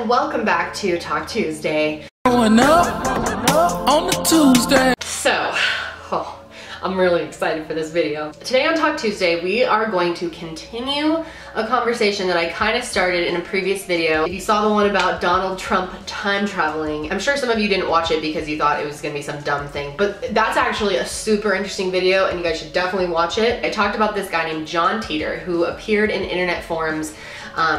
and welcome back to Talk Tuesday. Going up on the Tuesday. So, I'm really excited for this video. Today on Talk Tuesday, we are going to continue a conversation that I kind of started in a previous video. If you saw the one about Donald Trump time traveling, I'm sure some of you didn't watch it because you thought it was gonna be some dumb thing, but that's actually a super interesting video and you guys should definitely watch it. I talked about this guy named John Titor who appeared in internet forums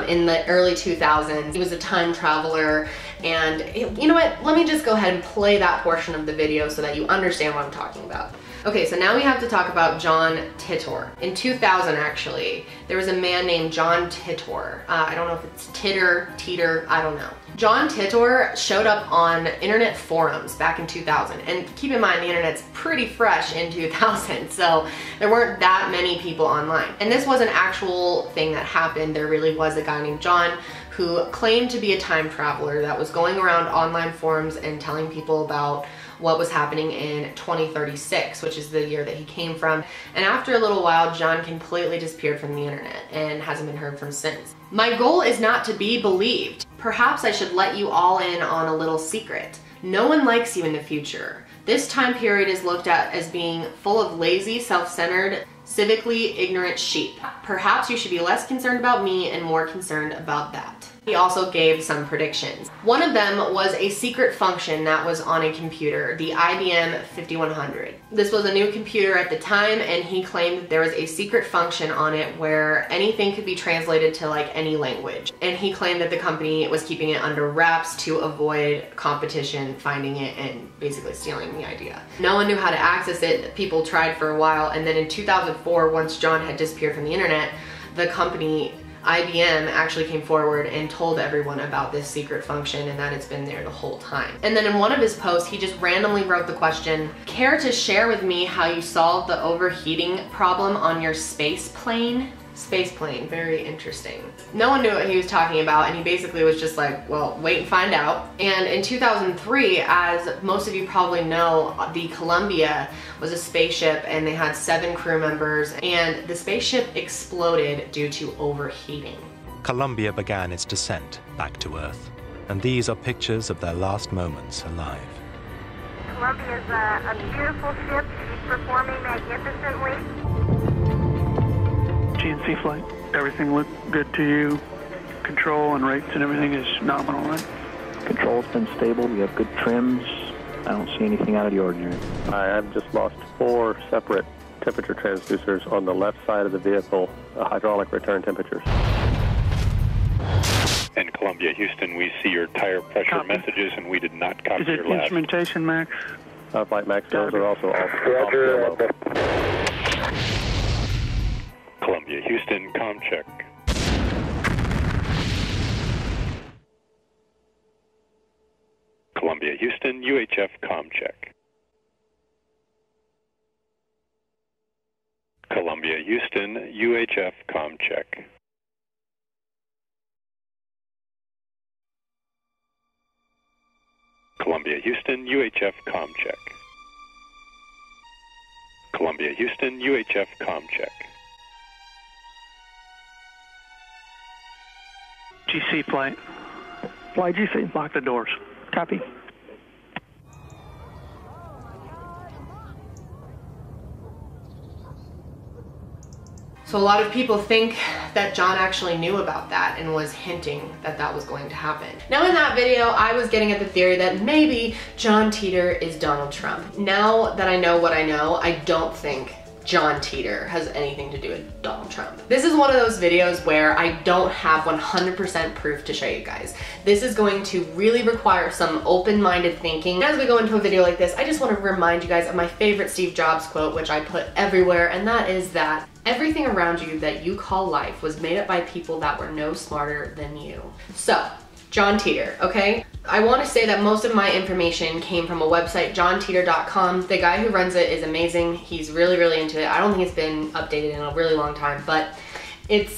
in the early 2000s. He was a time traveler, and you know what? Let me just go ahead and play that portion of the video so that you understand what I'm talking about. Okay, so now we have to talk about John Titor. In 2000, actually, there was a man named John Titor. I don't know if it's Titor, I don't know. John Titor showed up on internet forums back in 2000. And keep in mind, the internet's pretty fresh in 2000, so there weren't that many people online. And this was an actual thing that happened. There really was a guy named John who claimed to be a time traveler that was going around online forums and telling people about what was happening in 2036, which is the year that he came from. And after a little while, John completely disappeared from the internet and hasn't been heard from since. My goal is not to be believed. Perhaps I should let you all in on a little secret. No one likes you in the future. This time period is looked at as being full of lazy, self-centered, civically ignorant sheep. Perhaps you should be less concerned about me and more concerned about that. He also gave some predictions. One of them was a secret function that was on a computer, the IBM 5100. This was a new computer at the time, and he claimed that there was a secret function on it where anything could be translated to like any language. And he claimed that the company was keeping it under wraps to avoid competition finding it and basically stealing the idea. No one knew how to access it. People tried for a while, and then in 2004, once John had disappeared from the internet, the company IBM actually came forward and told everyone about this secret function and that it's been there the whole time. And then in one of his posts, he just randomly wrote the question, "Care to share with me how you solved the overheating problem on your space plane?" Space plane, very interesting. No one knew what he was talking about, and he basically was just like, well, wait and find out. And in 2003, as most of you probably know, the Columbia was a spaceship and they had 7 crew members, and the spaceship exploded due to overheating. Columbia began its descent back to Earth, and these are pictures of their last moments alive. Columbia's a beautiful ship. She's performing magnificently. GNC flight. Everything looked good to you. Control and rates and everything is nominal, right? Control's been stable. We have good trims. I don't see anything out of the ordinary. I've just lost 4 separate temperature transducers on the left side of the vehicle, hydraulic return temperatures. And Columbia, Houston, we see your tire pressure messages, and we did not copy Is it your last. instrumentation, Max? Flight Max those are also off zero low. Columbia, Houston, comm check. Columbia, Houston, UHF, comm check. Columbia, Houston, UHF, comm check. Columbia, Houston, UHF, comm check. Columbia, Houston, UHF, comm check. GC flight. Fly GC. Lock the doors. Copy. So a lot of people think that John actually knew about that and was hinting that that was going to happen. Now in that video, I was getting at the theory that maybe John Titor is Donald Trump. Now that I know what I know, I don't think John Titor has anything to do with Donald Trump. This is one of those videos where I don't have 100% proof to show you guys. This is going to really require some open-minded thinking. As we go into a video like this, I just want to remind you guys of my favorite Steve Jobs quote, which I put everywhere, and that is that everything around you that you call life was made up by people that were no smarter than you. So, John Titor, okay? I want to say that most of my information came from a website, johntitor.com. The guy who runs it is amazing. He's really, really into it. I don't think it's been updated in a really long time, but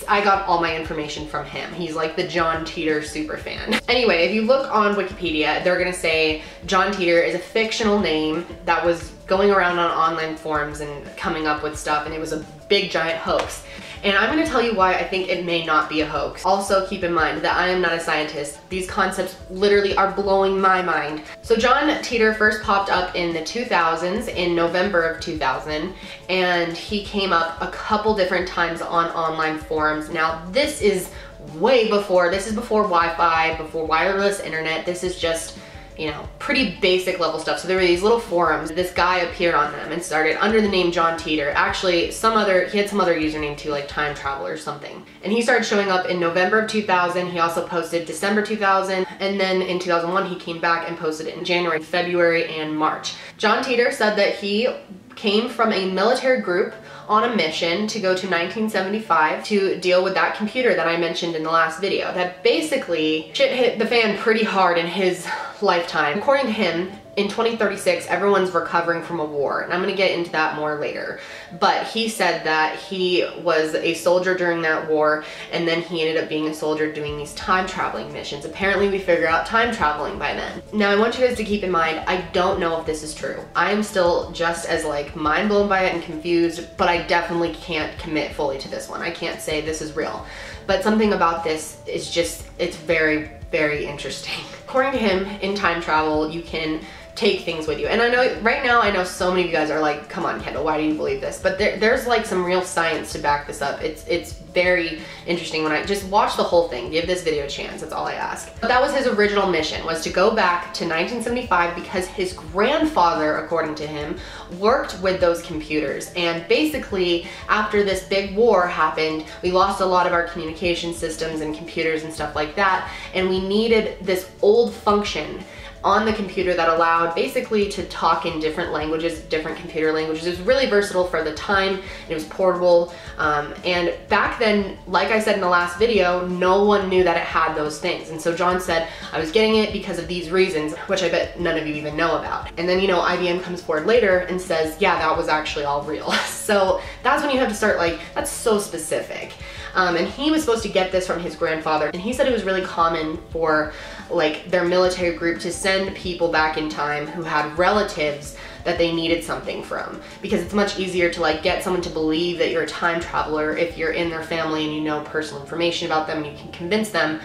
I got all my information from him. He's like the John Titor super fan. Anyway, if you look on Wikipedia, they're gonna say John Titor is a fictional name that was going around on online forums and coming up with stuff, and it was a big giant hoax. And I'm going to tell you why I think it may not be a hoax. Also, keep in mind that I am not a scientist. These concepts literally are blowing my mind. So John Titor first popped up in the 2000s, in November of 2000, and he came up a couple different times on online forums. Now, this is way before, this is before Wi-Fi, before wireless internet. This is just, you know, pretty basic level stuff. So there were these little forums. This guy appeared on them and started under the name John Titor. Actually, he had some other username too, like Time Traveler or something. And he started showing up in November of 2000. He also posted December 2000. And then in 2001, he came back and posted it in January, February, and March. John Titor said that he came from a military group on a mission to go to 1975 to deal with that computer that I mentioned in the last video. That basically, shit hit the fan pretty hard in his lifetime. According to him, in 2036, everyone's recovering from a war, and I'm gonna get into that more later. But he said that he was a soldier during that war, and then he ended up being a soldier doing these time traveling missions. Apparently we figured out time traveling by then. Now I want you guys to keep in mind, I don't know if this is true. I am still just as like mind blown by it and confused, but I definitely can't commit fully to this one. I can't say this is real. But something about this is just, it's very, very interesting. According to him, in time travel, you can take things with you. And I know right now, I know so many of you guys are like, come on, Kendall, why do you believe this? But there's like some real science to back this up. It's very interesting. When I just watch the whole thing, give this video a chance, that's all I ask. But that was his original mission, was to go back to 1975 because his grandfather, according to him, worked with those computers. And basically, after this big war happened, we lost a lot of our communication systems and computers and stuff like that, and we needed this old function on the computer that allowed basically to talk in different languages, different computer languages. It was really versatile for the time, and it was portable. And back then, like I said in the last video, no one knew that it had those things. And so John said, I was getting it because of these reasons, which I bet none of you even know about. And then, you know, IBM comes forward later and says, yeah, that was actually all real. So that's when you have to start like, that's so specific. And he was supposed to get this from his grandfather, and he said it was really common for like their military group to send people back in time who had relatives that they needed something from, because it's much easier to like get someone to believe that you're a time traveler if you're in their family and you know personal information about them and you can convince them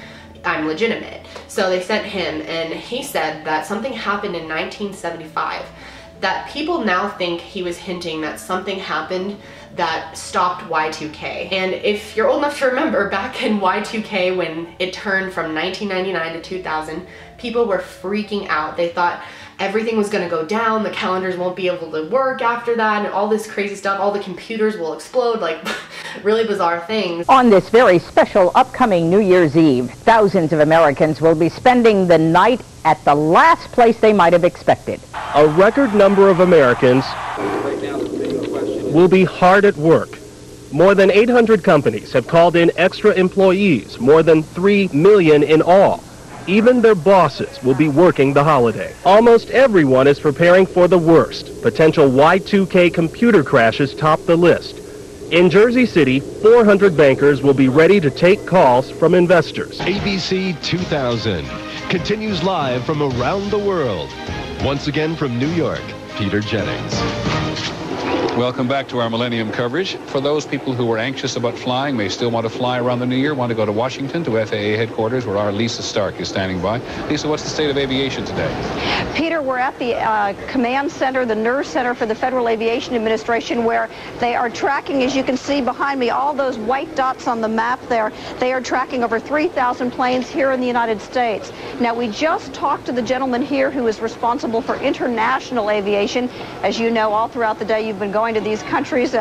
I'm legitimate. So they sent him, and he said that something happened in 1975 that people now think he was hinting that something happened that stopped Y2K. And if you're old enough to remember, back in Y2K, when it turned from 1999 to 2000, people were freaking out. They thought everything was gonna go down, the calendars won't be able to work after that, and all this crazy stuff, all the computers will explode, like really bizarre things. On this very special upcoming New Year's Eve, thousands of Americans will be spending the night at the last place they might have expected. A record number of Americans will be hard at work. More than 800 companies have called in extra employees, more than 3 million in all. Even their bosses will be working the holiday. Almost everyone is preparing for the worst. Potential Y2K computer crashes top the list. In Jersey City, 400 bankers will be ready to take calls from investors. ABC 2000 continues live from around the world. Once again from New York, Peter Jennings. Welcome back to our Millennium coverage. For those people who are anxious about flying, may still want to fly around the new year, want to go to Washington, to FAA headquarters, where our Lisa Stark is standing by. Lisa, what's the state of aviation today? Peter, we're at the command center, the NERS Center for the Federal Aviation Administration, where they are tracking, as you can see behind me, all those white dots on the map there. They are tracking over 3,000 planes here in the United States. Now, we just talked to the gentleman here who is responsible for international aviation. As you know, all throughout the day, you've been going to these countries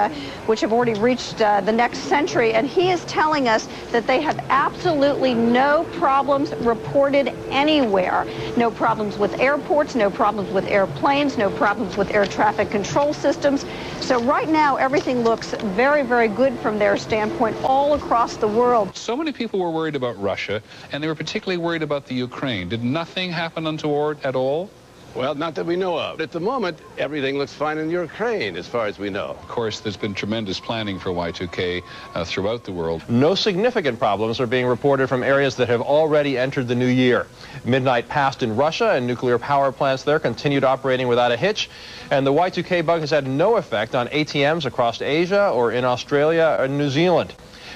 which have already reached the next century, and he is telling us that they have absolutely no problems reported anywhere. No problems with airports, no problems with airplanes, no problems with air traffic control systems. So right now, everything looks very, very good from their standpoint all across the world. So many people were worried about Russia, and they were particularly worried about the Ukraine. Did nothing happen untoward at all? Well, not that we know of. At the moment, everything looks fine in Ukraine, as far as we know. Of course, there's been tremendous planning for Y2K throughout the world. No significant problems are being reported from areas that have already entered the new year. Midnight passed in Russia, and nuclear power plants there continued operating without a hitch. And the Y2K bug has had no effect on ATMs across Asia or in Australia or New Zealand.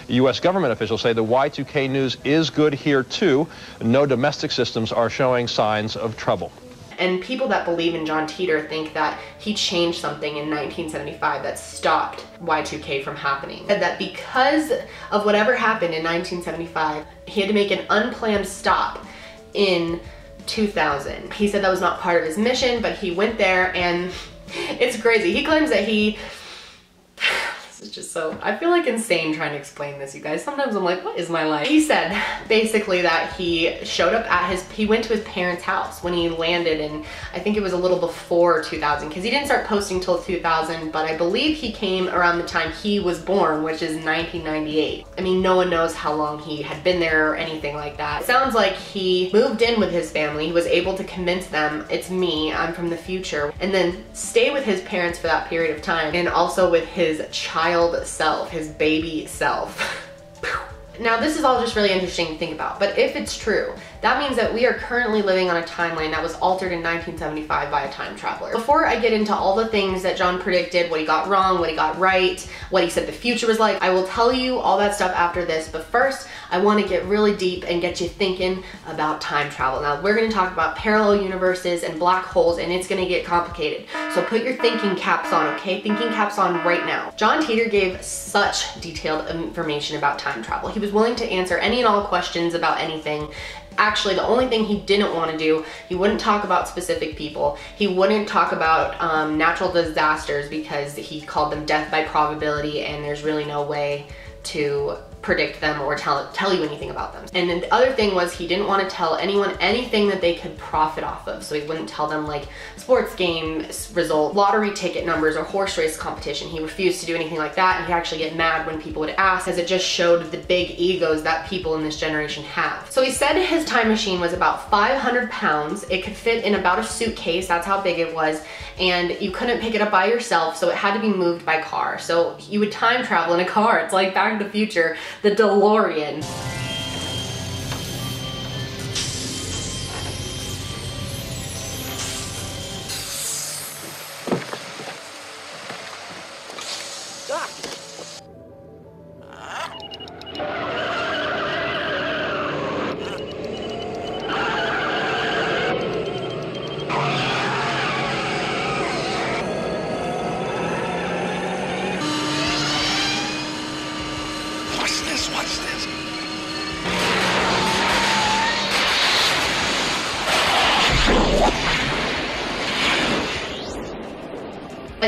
U.S. government officials say the Y2K news is good here, too. No domestic systems are showing signs of trouble. And people that believe in John Titor think that he changed something in 1975 that stopped Y2K from happening. And that because of whatever happened in 1975, he had to make an unplanned stop in 2000. He said that was not part of his mission, but he went there, and it's crazy. He claims that he... It's just so, I feel like insane trying to explain this, you guys. Sometimes I'm like, what is my life? He said basically that he showed up at he went to his parents' house when he landed, and I think it was a little before 2000, because he didn't start posting till 2000, but I believe he came around the time he was born, which is 1998. I mean, no one knows how long he had been there or anything like that. It sounds like he moved in with his family. He was able to convince them, it's me, I'm from the future, and then stay with his parents for that period of time, and also with his child self, his baby self. Now, this is all just really interesting to think about, but if it's true, that means that we are currently living on a timeline that was altered in 1975 by a time traveler. Before I get into all the things that John predicted, what he got wrong, what he got right, what he said the future was like, I will tell you all that stuff after this, but first, I want to get really deep and get you thinking about time travel. Now, we're going to talk about parallel universes and black holes, and it's going to get complicated. So put your thinking caps on, okay? Thinking caps on right now. John Titor gave such detailed information about time travel. He was willing to answer any and all questions about anything. Actually, the only thing he didn't want to do, he wouldn't talk about specific people. He wouldn't talk about natural disasters because he called them death by probability, and there's really no way to predict them or tell you anything about them. And then the other thing was he didn't want to tell anyone anything that they could profit off of. So he wouldn't tell them like sports game result, lottery ticket numbers, or horse race competition. He refused to do anything like that, and he'd actually get mad when people would ask, as it just showed the big egos that people in this generation have. So he said his time machine was about 500 pounds. It could fit in about a suitcase, that's how big it was, and you couldn't pick it up by yourself, so it had to be moved by car. So you would time travel in a car. It's like Back to the Future, the DeLorean. Watch this.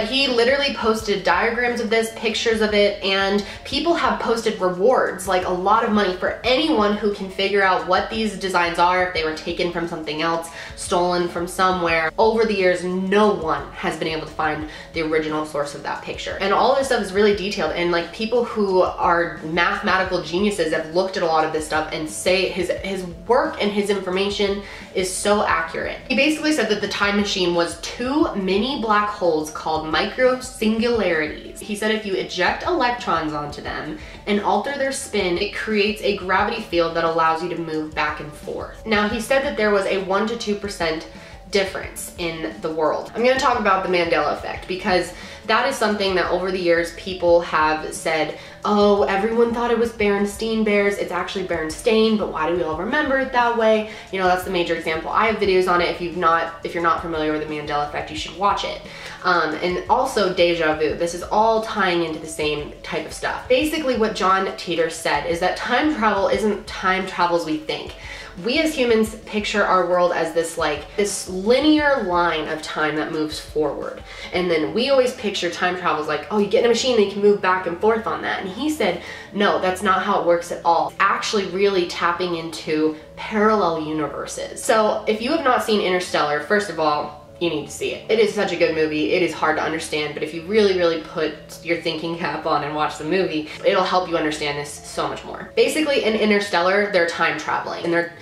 He literally posted diagrams of this, pictures of it, and people have posted rewards, like a lot of money for anyone who can figure out what these designs are, if they were taken from something else, stolen from somewhere. Over the years, no one has been able to find the original source of that picture. And all this stuff is really detailed, and like people who are mathematical geniuses have looked at a lot of this stuff and say his work and his information is so accurate. He basically said that the time machine was 2 mini black holes called micro singularities. He said if you eject electrons onto them and alter their spin, it creates a gravity field that allows you to move back and forth. Now, he said that there was a 1 to 2% difference in the world. I'm gonna talk about the Mandela effect because that is something that over the years people have said, oh, everyone thought it was Berenstain Bears, it's actually Berenstain, but why do we all remember it that way? You know, that's the major example. I have videos on it. If you're not familiar with the Mandela effect, you should watch it. And also Deja vu. This is all tying into the same type of stuff. Basically what John Titor said is that time travel isn't time travel as we think. We as humans picture our world as this linear line of time that moves forward. And then we always picture time travel as like, oh, you get in a machine and you can move back and forth on that. And he said, no, that's not how it works at all. It's actually really tapping into parallel universes. So if you have not seen Interstellar, first of all, you need to see it. It is such a good movie. It is hard to understand, but if you really put your thinking cap on and watch the movie, it'll help you understand this so much more. Basically, in Interstellar, they're time traveling, and they're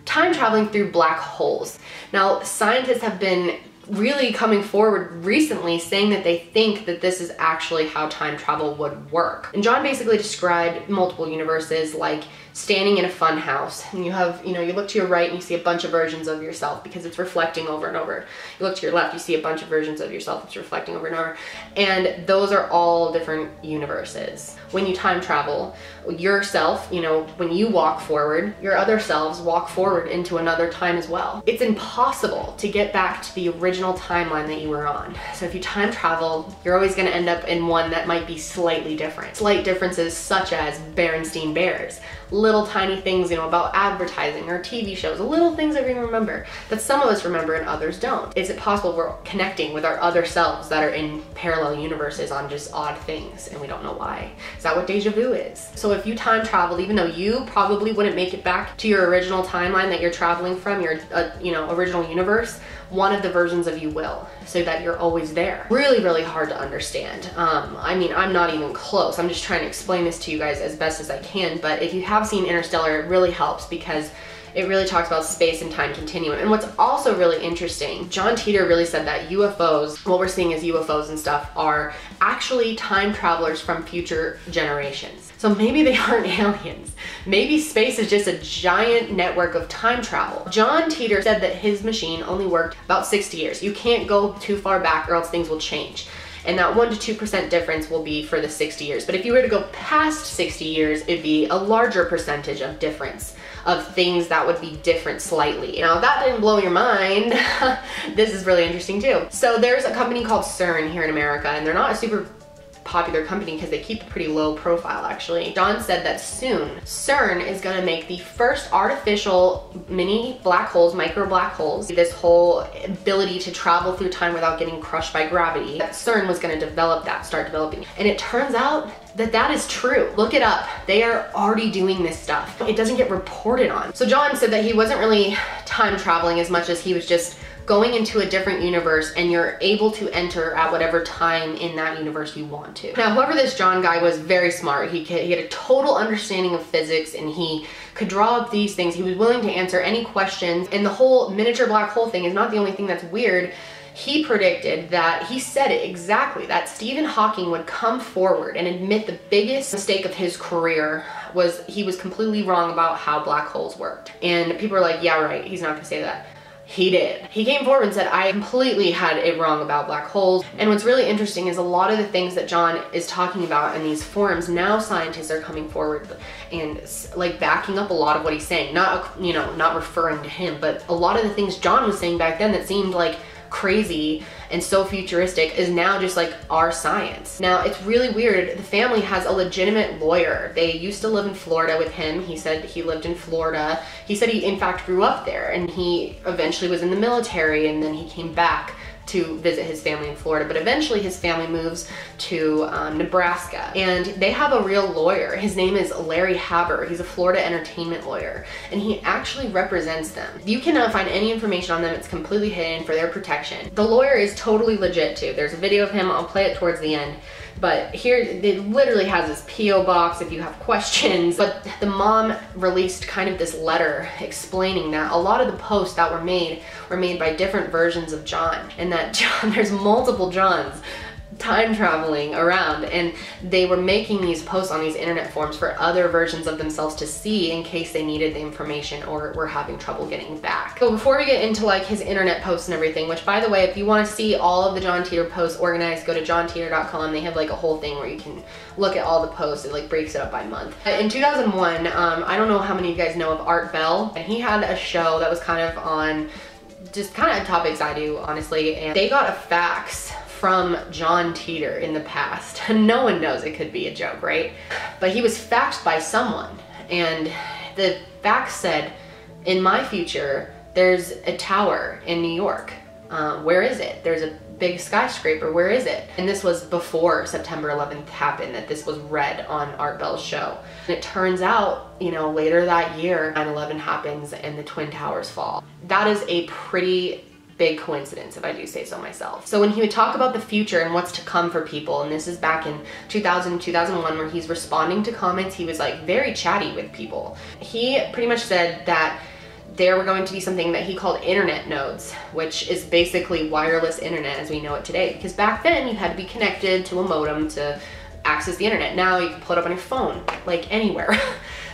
time traveling through black holes. Now, scientists have been really coming forward recently saying that they think that this is actually how time travel would work. And John basically described multiple universes like standing in a fun house, and you have, you look to your right and you see a bunch of versions of yourself because it's reflecting over and over. You look to your left, you see a bunch of versions of yourself, it's reflecting over and over. And those are all different universes. When you time travel, yourself, when you walk forward, your other selves walk forward into another time as well. It's impossible to get back to the original timeline that you were on. So if you time travel, you're always gonna end up in one that might be slightly different. Slight differences such as Berenstain Bears, little tiny things, about advertising or TV shows, little things that we remember that some of us remember and others don't. Is it possible we're connecting with our other selves that are in parallel universes on just odd things and we don't know why? Is that what deja vu is? So if you time traveled, even though you probably wouldn't make it back to your original timeline that you're traveling from, your original universe, one of the versions of you will, so that you're always there. Really, really hard to understand. I mean, I'm not even close. I'm just trying to explain this to you guys as best as I can, but if you have seen Interstellar, it really helps because it really talks about space and time continuum. And what's also really interesting, John Titor really said that UFOs, what we're seeing as UFOs and stuff, are actually time travelers from future generations. So maybe they aren't aliens. Maybe space is just a giant network of time travel. John Titor said that his machine only worked about 60 years. You can't go too far back or else things will change. And that 1 to 2% difference will be for the 60 years. But if you were to go past 60 years, it'd be a larger percentage of difference of things that would be different slightly. Now, if that didn't blow your mind, this is really interesting too. So there's a company called CERN here in America, and they're not a super popular company because they keep a pretty low profile actually. John said that soon CERN is going to make the first artificial mini black holes, micro black holes, this whole ability to travel through time without getting crushed by gravity. That CERN was going to develop that, start developing. And it turns out that that is true. Look it up. They are already doing this stuff. It doesn't get reported on. So John said that he wasn't really time traveling as much as he was just going into a different universe, and you're able to enter at whatever time in that universe you want to. Now, whoever this John guy was, very smart. He had a total understanding of physics, and he could draw up these things. He was willing to answer any questions, and the whole miniature black hole thing is not the only thing that's weird. He predicted that, he said it exactly, that Stephen Hawking would come forward and admit the biggest mistake of his career was he was completely wrong about how black holes worked. And people are like, yeah, right, he's not gonna say that. He did. He came forward and said, I completely had it wrong about black holes. And what's really interesting is a lot of the things that John is talking about in these forums, now scientists are coming forward and like backing up a lot of what he's saying. Not, not referring to him, but a lot of the things John was saying back then that seemed like crazy and so futuristic is now just like our science. Now, it's really weird. The family has a legitimate lawyer. They used to live in Florida with him. He said he lived in Florida. He said he in fact grew up there, and he eventually was in the military, and then he came back to visit his family in Florida, but eventually his family moves to Nebraska, and they have a real lawyer. His name is Larry Haber. He's a Florida entertainment lawyer, and he actually represents them. You cannot find any information on them. It's completely hidden for their protection. The lawyer is totally legit too. There's a video of him. I'll play it towards the end. But here, it literally has this P.O. box if you have questions. But the mom released kind of this letter explaining that a lot of the posts that were made by different versions of John. And that John, there's multiple Johns time traveling around, and they were making these posts on these internet forums for other versions of themselves to see in case they needed the information or were having trouble getting back. So before we get into like his internet posts and everything, which by the way, if you want to see all of the John Titor posts organized, go to johntitor.com. They have like a whole thing where you can look at all the posts. It like breaks it up by month. In 2001, I don't know how many of you guys know of Art Bell, and he had a show that was kind of on just kind of topics I do, honestly, and they got a fax from John Titor in the past. No one knows, it could be a joke, right? But he was faxed by someone, and the fax said, in my future, there's a tower in New York. Where is it? There's a big skyscraper, where is it? And this was before September 11th happened, that this was read on Art Bell's show. And it turns out, later that year, 9/11 happens and the Twin Towers fall. That is a pretty big coincidence, if I do say so myself. So when he would talk about the future and what's to come for people, and this is back in 2000, 2001, where he's responding to comments, he was like very chatty with people. He pretty much said that there were going to be something that he called internet nodes, which is basically wireless internet as we know it today. Because back then you had to be connected to a modem to access the internet. Now you can pull it up on your phone, like anywhere.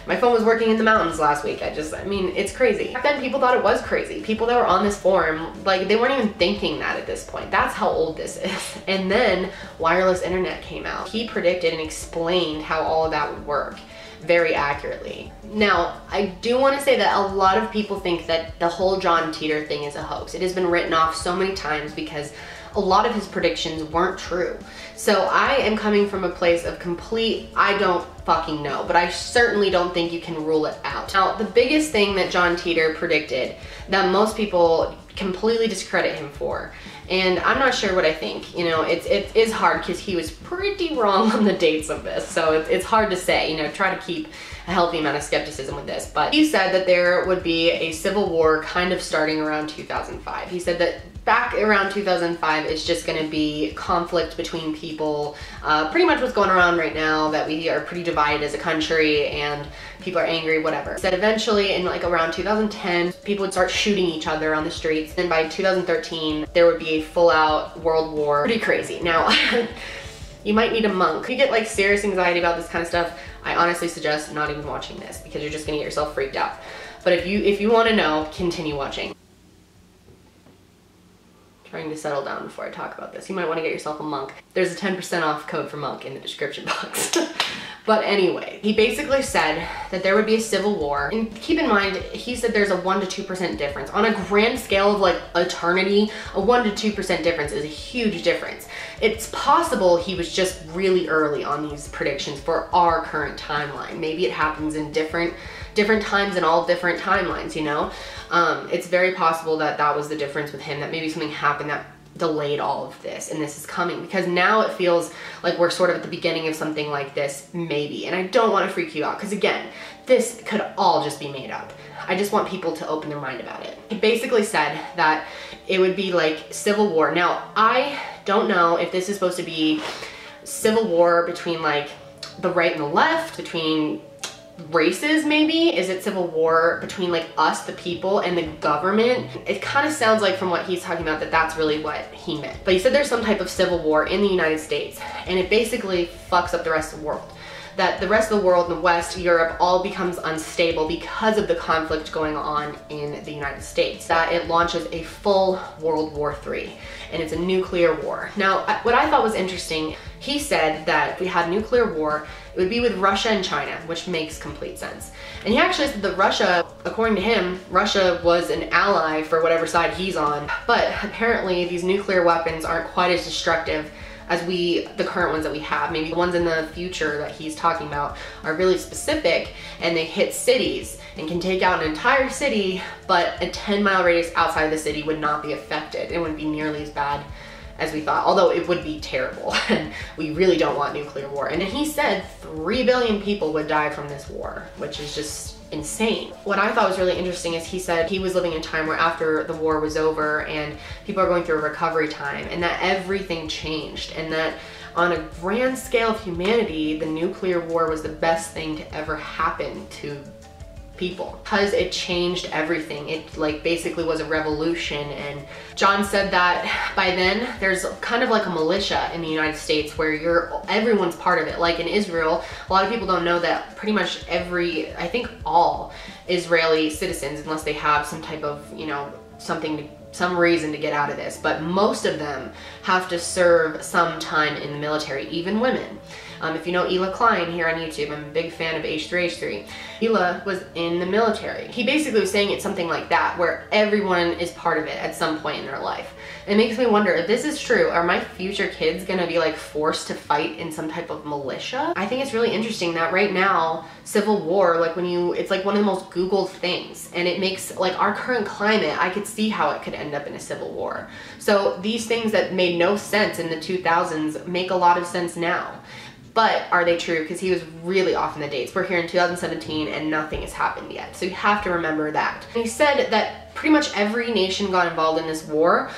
My phone was working in the mountains last week. I mean, it's crazy. Back then people thought it was crazy. People that were on this forum, like they weren't even thinking that at this point. That's how old this is. And then wireless internet came out. He predicted and explained how all of that would work very accurately. Now, I do want to say that a lot of people think that the whole John Titor thing is a hoax. It has been written off so many times because a lot of his predictions weren't true. So I am coming from a place of complete, I don't fucking know, but I certainly don't think you can rule it out. Now, the biggest thing that John Titor predicted that most people completely discredit him for, and I'm not sure what I think, you know, it is hard because he was pretty wrong on the dates of this, so it's hard to say, you know, try to keep a healthy amount of skepticism with this, but he said that there would be a civil war kind of starting around 2005. He said that back around 2005 it's just going to be conflict between people, pretty much what's going around right now, that we are pretty divided as a country and people are angry, whatever. He said eventually in like around 2010 people would start shooting each other on the streets, and by 2013 there would be a full-out world war. Pretty crazy. Now you might need a monk. If you get like serious anxiety about this kind of stuff, I honestly suggest not even watching this because you're just gonna get yourself freaked out. But if you want to know, continue watching. Trying to settle down before I talk about this. You might want to get yourself a monk. There's a 10% off code for monk in the description box. But anyway, he basically said that there would be a civil war. And keep in mind, he said there's a 1 to 2% difference. On a grand scale of like eternity, a 1 to 2% difference is a huge difference. It's possible he was just really early on these predictions for our current timeline. Maybe it happens in different times in all different timelines, you know? It's very possible that that was the difference with him, that maybe something happened that delayed all of this and this is coming, because now it feels like we're sort of at the beginning of something like this, maybe. And I don't want to freak you out because again, this could all just be made up. I just want people to open their mind about it. He basically said that it would be like civil war. Now, I don't know if this is supposed to be civil war between like the right and the left, between races maybe? Is it civil war between like us, the people, and the government? It kind of sounds like from what he's talking about that that's really what he meant. But he said there's some type of civil war in the United States and it basically fucks up the rest of the world. That the rest of the world, the West, Europe, all becomes unstable because of the conflict going on in the United States. That it launches a full World War III, and it's a nuclear war. Now, what I thought was interesting, he said that if we had nuclear war, it would be with Russia and China, which makes complete sense. And he actually said that Russia, according to him, Russia was an ally for whatever side he's on. But apparently these nuclear weapons aren't quite as destructive as the current ones that we have. Maybe the ones in the future that he's talking about are really specific and they hit cities and can take out an entire city, but a 10-mile radius outside of the city would not be affected. It wouldn't be nearly as bad as we thought, although it would be terrible. And we really don't want nuclear war. And he said 3 billion people would die from this war, which is just insane. What I thought was really interesting is he said he was living in a time where after the war was over and people are going through a recovery time and that everything changed, and that on a grand scale of humanity, the nuclear war was the best thing to ever happen to people because it changed everything. It like basically was a revolution. And John said that by then there's kind of like a militia in the United States where everyone's part of it. Like in Israel, a lot of people don't know that pretty much I think all Israeli citizens, unless they have some type of, you know, some reason to get out of this, but most of them have to serve some time in the military, even women. If you know Ela Klein here on YouTube, I'm a big fan of H3H3. Ela was in the military. He basically was saying it's something like that, where everyone is part of it at some point in their life. It makes me wonder, if this is true, are my future kids gonna be like forced to fight in some type of militia? I think it's really interesting that right now, civil war, like it's like one of the most Googled things, and it makes like our current climate, I could see how it could end up in a civil war. So these things that made no sense in the 2000s make a lot of sense now. but are they true? Because he was really off in the dates. We're here in 2017 and nothing has happened yet. So you have to remember that. And he said that pretty much every nation got involved in this war,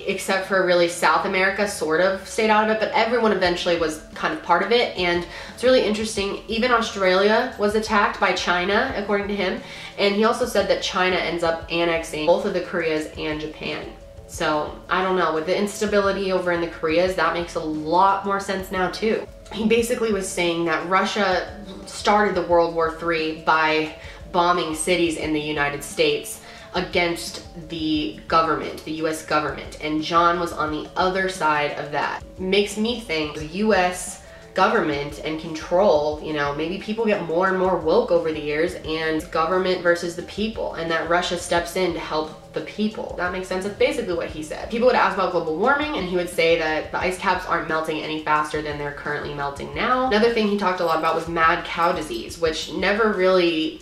except for really South America sort of stayed out of it, but everyone eventually was kind of part of it. And it's really interesting, even Australia was attacked by China, according to him. And he also said that China ends up annexing both of the Koreas and Japan. So I don't know, with the instability over in the Koreas, that makes a lot more sense now too. He basically was saying that Russia started the World War III by bombing cities in the United States against the government, the US government, and John was on the other side of that. Makes me think the US government and control, you know, maybe people get more and more woke over the years, and government versus the people, and that Russia steps in to help the people. That makes sense. That's basically what he said. People would ask about global warming and he would say that the ice caps aren't melting any faster than they're currently melting now. Another thing he talked a lot about was mad cow disease, which never really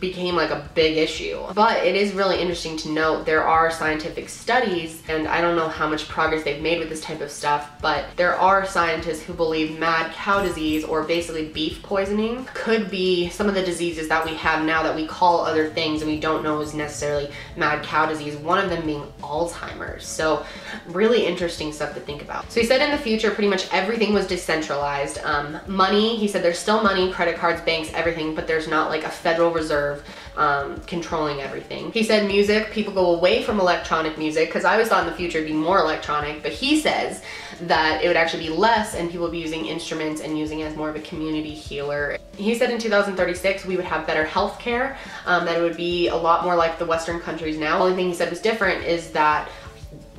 became like a big issue. But it is really interesting to note there are scientific studies, and I don't know how much progress they've made with this type of stuff, but there are scientists who believe mad cow disease, or basically beef poisoning, could be some of the diseases that we have now that we call other things and we don't know is necessarily mad cow disease, one of them being Alzheimer's. So really interesting stuff to think about. So he said in the future pretty much everything was decentralized. Money, he said there's still money, credit cards, banks, everything, but there's not like a Federal Reserve controlling everything. He said music, people go away from electronic music, because I always thought in the future it'd be more electronic, but he says that it would actually be less and people would be using instruments and using it as more of a community healer. He said in 2036 we would have better health care, that it would be a lot more like the Western countries now. The only thing he said was different is that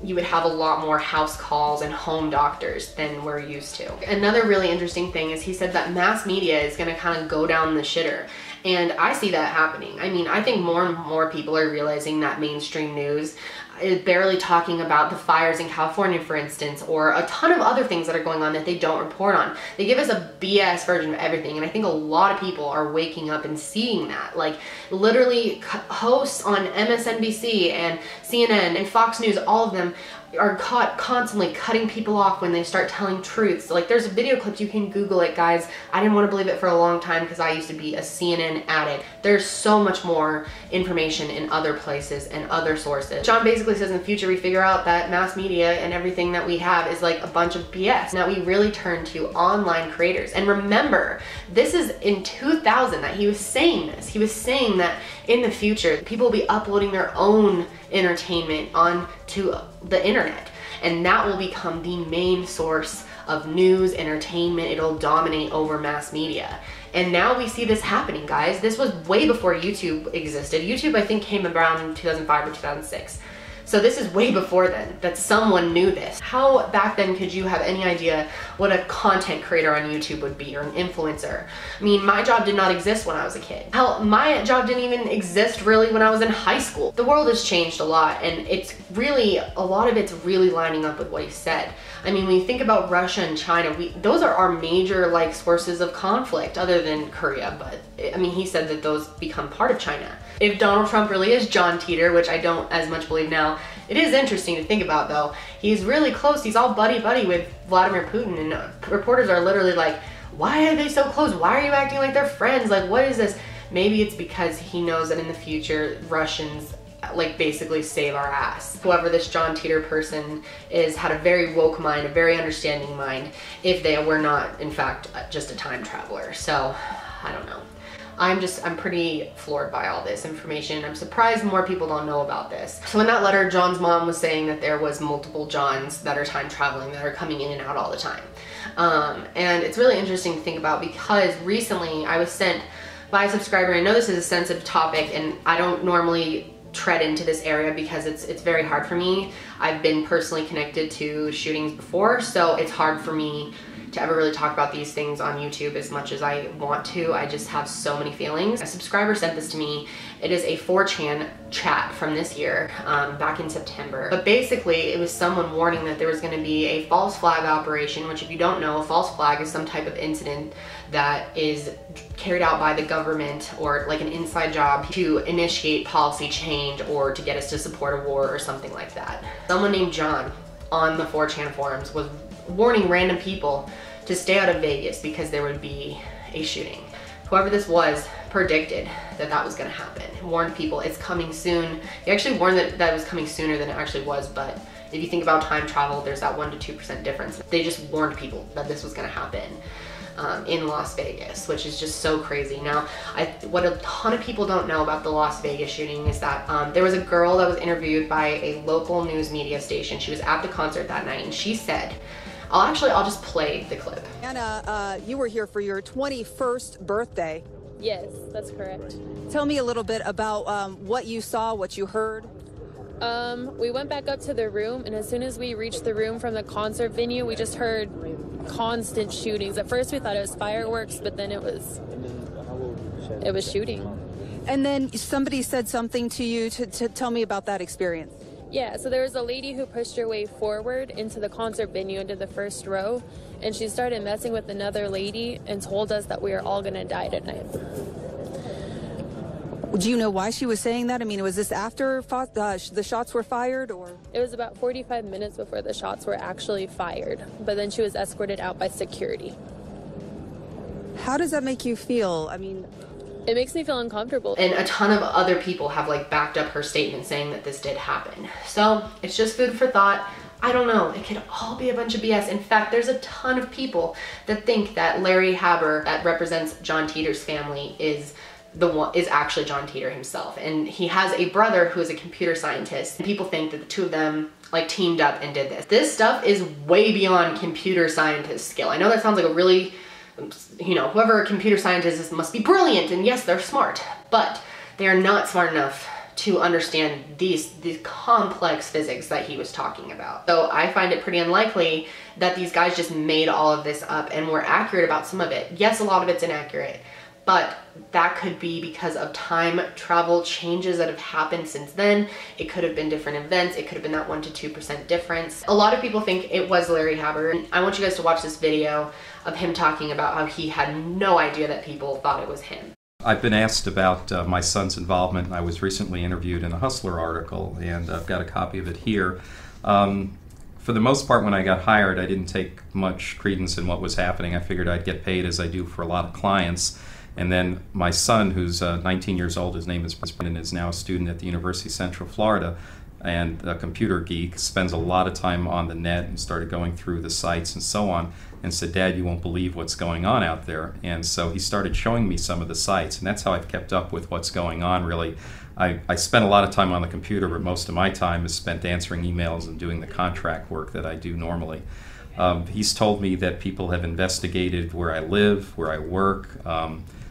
you would have a lot more house calls and home doctors than we're used to. Another really interesting thing is he said that mass media is going to kind of go down the shitter. And I see that happening. I mean, I think more and more people are realizing that mainstream news is barely talking about the fires in California, for instance, or a ton of other things that are going on that they don't report on. They give us a BS version of everything, and I think a lot of people are waking up and seeing that. Like, literally, hosts on MSNBC and CNN and Fox News, all of them are caught constantly cutting people off when they start telling truths. Like, there's video clips, you can Google it, guys. I didn't want to believe it for a long time because I used to be a CNN addict. There's so much more information in other places and other sources. John basically says in the future we figure out that mass media and everything that we have is like a bunch of BS. Now we really turn to online creators. And remember, this is in 2000 that he was saying this. He was saying that in the future, people will be uploading their own entertainment onto the internet, and that will become the main source of news, entertainment. It'll dominate over mass media. And now we see this happening, guys. This was way before YouTube existed. YouTube, I think, came around in 2005 or 2006. So this is way before then that someone knew this. How back then could you have any idea what a content creator on YouTube would be, or an influencer? I mean, my job did not exist when I was a kid. Hell, my job didn't even exist really when I was in high school. The world has changed a lot, and it's really, a lot of it's really lining up with what he said. I mean, when you think about Russia and China, those are our major like sources of conflict, other than Korea, but I mean, he said that those become part of China. If Donald Trump really is John Titor, which I don't as much believe now, it is interesting to think about though. He's really close, he's all buddy-buddy with Vladimir Putin, and reporters are literally like, why are they so close? Why are you acting like they're friends? Like, what is this? Maybe it's because he knows that in the future, Russians like basically save our ass. Whoever this John Titor person is had a very woke mind, a very understanding mind, if they were not in fact just a time traveler. So I don't know. I'm pretty floored by all this information. I'm surprised more people don't know about this. So in that letter, John's mom was saying that there was multiple Johns that are time traveling, that are coming in and out all the time. And it's really interesting to think about, because recently I was sent by a subscriber, and I know this is a sensitive topic and I don't normally tread into this area because it's very hard for me. I've been personally connected to shootings before, so it's hard for me to ever really talk about these things on YouTube as much as I want to. I just have so many feelings. A subscriber sent this to me. It is a 4chan chat from this year, back in September. But basically, it was someone warning that there was gonna be a false flag operation, which if you don't know, a false flag is some type of incident that is carried out by the government, or like an inside job to initiate policy change or to get us to support a war or something like that. Someone named John on the 4chan forums was warning random people to stay out of Vegas because there would be a shooting. Whoever this was predicted that that was going to happen. Warned people it's coming soon. He actually warned that it was coming sooner than it actually was, but if you think about time travel, there's that 1% to 2% difference. They just warned people that this was going to happen in Las Vegas, which is just so crazy. Now, what a ton of people don't know about the Las Vegas shooting is that there was a girl that was interviewed by a local news media station. She was at the concert that night, and she said, I'll just play the clip. Anna, you were here for your 21st birthday. Yes, that's correct. Tell me a little bit about what you saw, what you heard. We went back up to the room, and as soon as we reached the room from the concert venue, we just heard constant shootings. At first we thought it was fireworks, but then it was shooting. And then somebody said something to you to tell me about that experience. Yeah, so there was a lady who pushed her way forward into the concert venue, into the first row, and she started messing with another lady and told us that we were all gonna die tonight. Do you know why she was saying that? I mean, was this after the shots were fired, or? It was about 45 minutes before the shots were actually fired, but then she was escorted out by security. How does that make you feel? I mean, it makes me feel uncomfortable. And a ton of other people have like backed up her statement saying that this did happen. So it's just food for thought. I don't know, it could all be a bunch of BS. In fact, there's a ton of people that think that Larry Haber, that represents John Titor's family, is actually John Titor himself. And he has a brother who is a computer scientist. And people think that the two of them like teamed up and did this. This stuff is way beyond computer scientist skill. I know that sounds like a really, you know, whoever a computer scientist is must be brilliant, and yes, they're smart, but they are not smart enough to understand these complex physics that he was talking about. So I find it pretty unlikely that these guys just made all of this up and were accurate about some of it. Yes, a lot of it's inaccurate, but that could be because of time travel changes that have happened since then. It could have been different events. It could have been that 1% to 2% difference. A lot of people think it was Larry Haber. And I want you guys to watch this video of him talking about how he had no idea that people thought it was him. I've been asked about my son's involvement. I was recently interviewed in a Hustler article, and I've got a copy of it here. For the most part, when I got hired, I didn't take much credence in what was happening. I figured I'd get paid as I do for a lot of clients. And then my son, who's 19 years old, his name is Brendan, is now a student at the University of Central Florida, and a computer geek, spends a lot of time on the net and started going through the sites and so on, and said, Dad, you won't believe what's going on out there. And so he started showing me some of the sites, and that's how I've kept up with what's going on, really. I spent a lot of time on the computer, but most of my time is spent answering emails and doing the contract work that I do normally. He's told me that people have investigated where I live, where I work.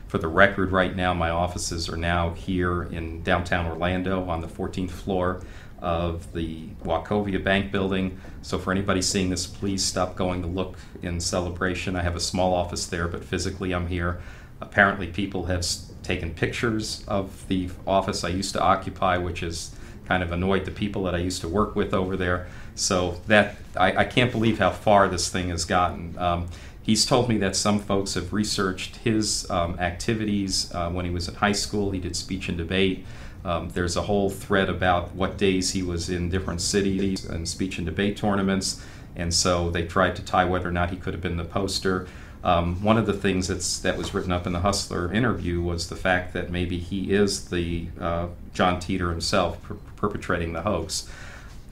For the record, right now, my offices are now here in downtown Orlando on the 14th floor of the Wachovia Bank building. So for anybody seeing this, please stop going to look in celebration. I have a small office there, but physically I'm here. Apparently people have taken pictures of the office I used to occupy, which has kind of annoyed the people that I used to work with over there. So that I can't believe how far this thing has gotten. He's told me that some folks have researched his activities when he was in high school. He did speech and debate. There's a whole thread about what days he was in different cities and speech and debate tournaments, and so they tried to tie whether or not he could have been the poster. One of the things that was written up in the Hustler interview was the fact that maybe he is the John Titor himself perpetrating the hoax.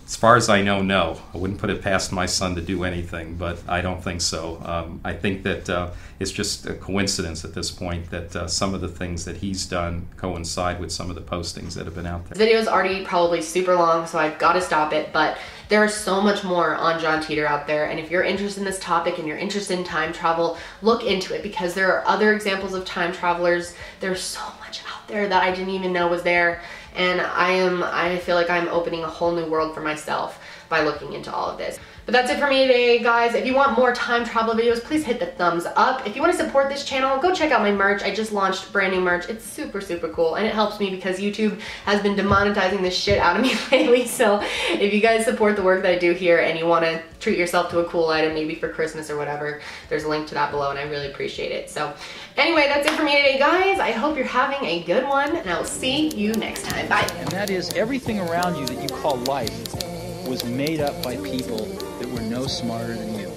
As far as I know, no. I wouldn't put it past my son to do anything, but I don't think so. I think that it's just a coincidence at this point that some of the things that he's done coincide with some of the postings that have been out there. This video is already probably super long, so I've got to stop it, but there is so much more on John Titor out there, and if you're interested in this topic and you're interested in time travel, look into it, because there are other examples of time travelers. There's so much out there that I didn't even know was there. And I feel like I'm opening a whole new world for myself by looking into all of this. But that's it for me today, guys. If you want more time travel videos, please hit the thumbs up. If you want to support this channel, go check out my merch. I just launched brand new merch. It's super, super cool, and it helps me because YouTube has been demonetizing this shit out of me lately. So if you guys support the work that I do here and you want to treat yourself to a cool item, maybe for Christmas or whatever, there's a link to that below, and I really appreciate it. So anyway, that's it for me today, guys. I hope you're having a good one, and I'll see you next time. Bye. And that is, everything around you that you call life was made up by people that were no smarter than you.